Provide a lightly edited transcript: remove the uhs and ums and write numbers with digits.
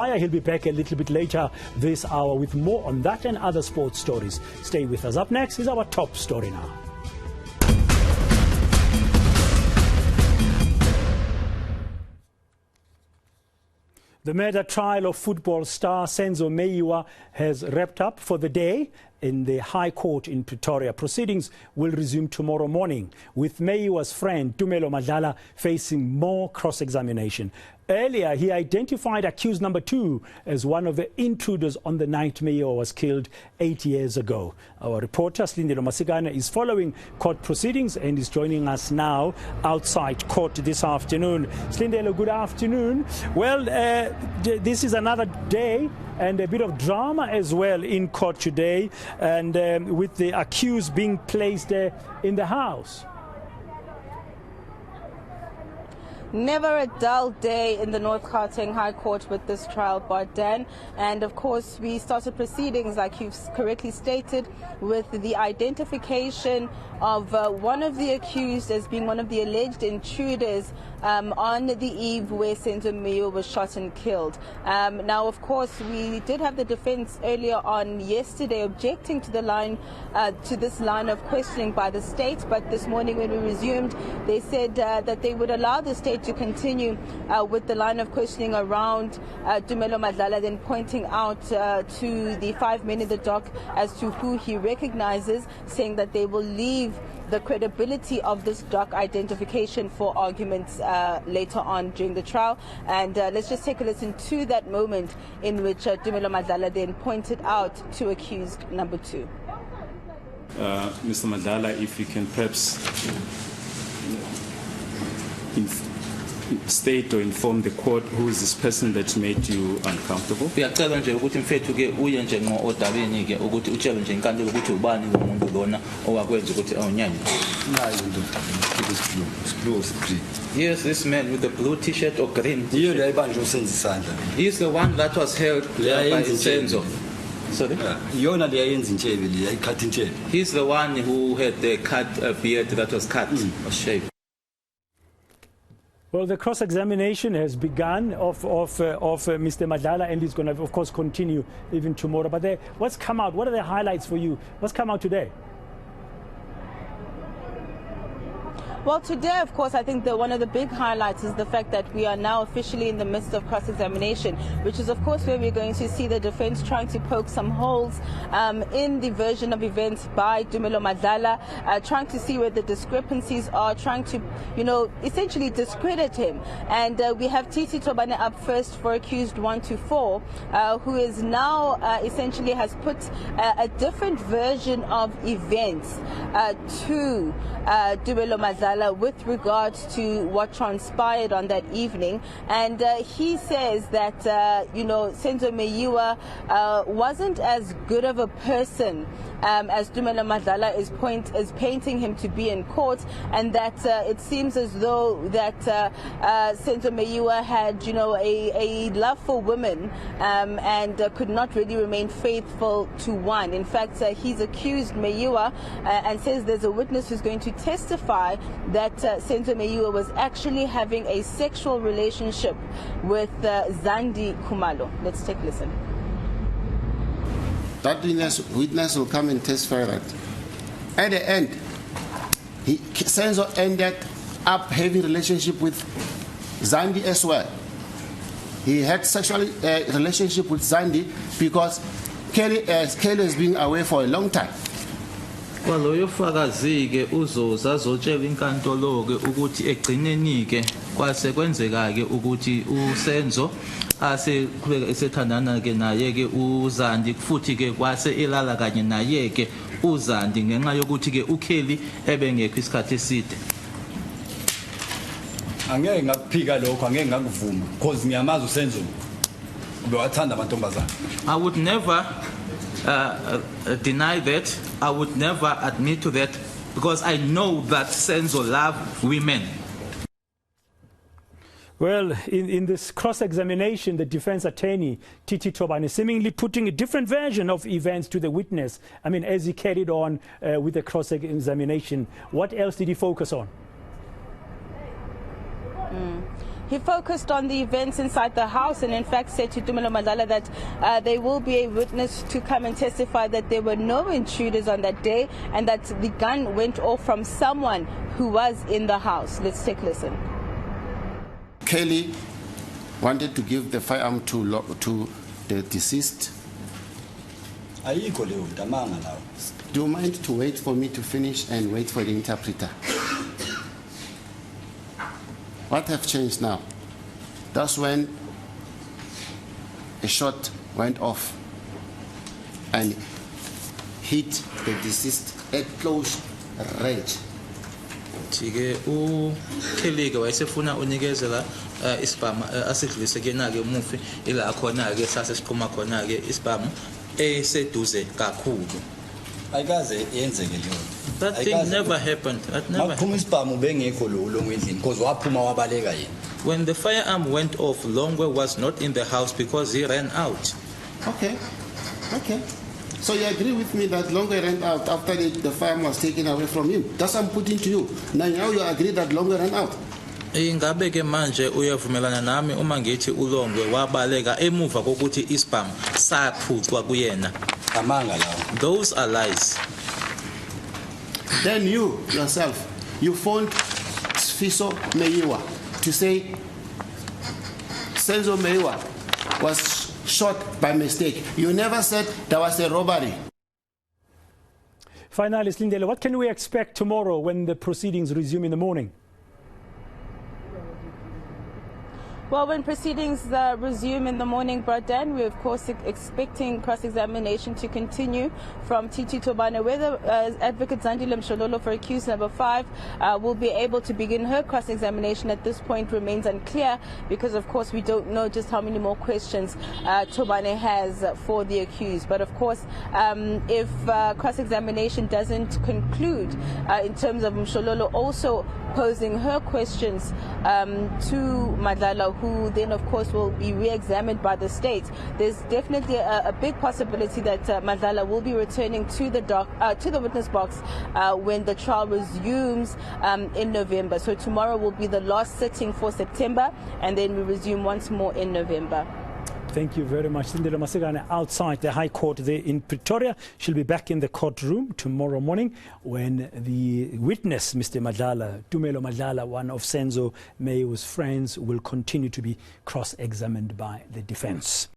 He'll be back a little bit later this hour with more on that and other sports stories. Stay with us. Up next is our top story now. The murder trial of football star Senzo Meyiwa has wrapped up for the day in the High Court in Pretoria. Proceedings will resume tomorrow morning, with Meyiwa's friend Slindelo Masikane facing more cross-examination. Earlier, he identified accused number 2 as one of the intruders on the night Meyiwa was killed 8 years ago. Our reporter, Slindelo Masikane, is following court proceedings and is joining us now outside court this afternoon. Slindelo, good afternoon. Well, this is another day and a bit of drama as well in court today, and with the accused being placed in the house. Never a dull day in the North Gauteng High Court with this trial, Dan. And of course, we started proceedings, like you've correctly stated, with the identification of one of the accused as being one of the alleged intruders on the eve where Senzo Meyiwa was shot and killed. Now, of course, we did have the defense earlier on yesterday objecting to the line, to this line of questioning by the state. But this morning, when we resumed, they said that they would allow the state to continue with the line of questioning around Slindelo Masikane, then pointing out to the 5 men in the dock as to who he recognizes, saying that they will leave the credibility of this dock identification for arguments later on during the trial. And let's just take a listen to that moment in which Slindelo Masikane then pointed out to accused number 2. Mr. Masikane, if you can perhaps state or inform the court who is this person that made you uncomfortable. Uyacela nje ukuthi mfethu ke uye nje ngodabeni ke ukuthi utshele nje inkantolo ukuthi ubani lo muntu lona owakwenza ukuthi awunyanye. Yes, this man with the blue t-shirt or green. He is the one that was held by Senzo. Sorry? He's the one who had the cut beard that was cut or shaved. Well, the cross-examination has begun of Mr. Masikane, and is going to, of course, continue even tomorrow. But what's come out? What are the highlights for you? What's come out today? Well, today, of course, I think one of the big highlights is the fact that we are now officially in the midst of cross-examination, which is, of course, where we're going to see the defense trying to poke some holes in the version of events by Slindelo Masikane, trying to see where the discrepancies are, trying to, essentially discredit him. And we have Titi Tobane up first for accused 1 to 4, who is now essentially has put a different version of events to Slindelo Masikane with regards to what transpired on that evening. And he says that, Senzo Meyiwa wasn't as good of a person as Slindelo Masikane is painting him to be in court, and that it seems as though that Senzo Meyiwa had, a love for women and could not really remain faithful to one. In fact, he's accused Meyiwa and says there's a witness who's going to testify that Senzo Meyiwa was actually having a sexual relationship with Zandi Khumalo. Let's take a listen. That witness will come and testify that at the end, Senzo ended up having a relationship with Zandi as well. He had sexual relationship with Zandi because Kelly has been away for a long time. Kwaloyo fakazi ke uzoza azotshela inkantolo ke ukuthi egcineni ke kwase kwenzeka ke ukuthi uSenzo aseqhubeka esethandana ke naye ke uZandi, futhi ke kwase elala kanye naye ke uZandi ngenxa yokuthi ke uKelly ebengekho isikhathi eside. Angeke ngakuphika lokho, angeke ngakuvuma because ngiyamazi uSenzo ubewathanda amantombazana. I would never deny that. I would never admit to that because I know that Senzo loved women. Well, in this cross-examination, the defense attorney, Titi Tobane, seemingly putting a different version of events to the witness. I mean, as he carried on with the cross-examination, what else did he focus on? he focused on the events inside the house and in fact said to Tumelo Madlala that they will be a witness to come and testify that there were no intruders on that day and that the gun went off from someone who was in the house. Let's take a listen. Kelly wanted to give the firearm to the deceased. ayikho leyo nto amanga lawo. Do you mind to wait for me to finish and wait for the interpreter? What have changed now? That's when a shot went off and hit the deceased at close range. Ke uKelly ke wayesefuna unikezela isibhamu asidlulise kena ke umufi ila khona ke sasesiqhuma khona ke isibhamu eseduze kakhulu. Ayikaze yenzeke leyo. That thing never happened. That never. Maphuma isibhamu bengekho lo ngwendlini because waphuma wabaleka yena. When the firearm went off, Longwe was not in the house because he ran out. Okay. So you agree with me that Longwe ran out after the firearm was taken away from him? That's what I'm putting to you. Now you agree that Longwe ran out? Ingabe ke manje uyavumelana nami uma ngithi uLongwe wabaleka emuva kokuthi isibhamu saphucwa kuyena. Amanga lawo. Those are lies. Then you yourself, you phoned Sfiso Meyiwa to say Senzo Meyiwa was shot by mistake. You never said there was a robbery. Finally, Slindelo, what can we expect tomorrow when the proceedings resume in the morning? Well, when proceedings resume in the morning, Bradan, we're of course expecting cross-examination to continue from Titi Tobane. Whether Advocate Zandile Mshololo for accused number 5 will be able to begin her cross-examination at this point remains unclear because, of course, we don't know just how many more questions Tobane has for the accused. But, of course, if cross-examination doesn't conclude in terms of Mshololo also posing her questions to Madlala, who then of course will be re-examined by the state, there's definitely a big possibility that Madlala will be returning to the witness box when the trial resumes in November. So tomorrow will be the last sitting for September, and then we resume once more in November. Thank you very much. Slindelo Masikane outside the High Court there in Pretoria. She'll be back in the courtroom tomorrow morning when the witness, Mr. Madlala, Tumelo Madlala, one of Senzo Meyiwa's friends, will continue to be cross-examined by the defense.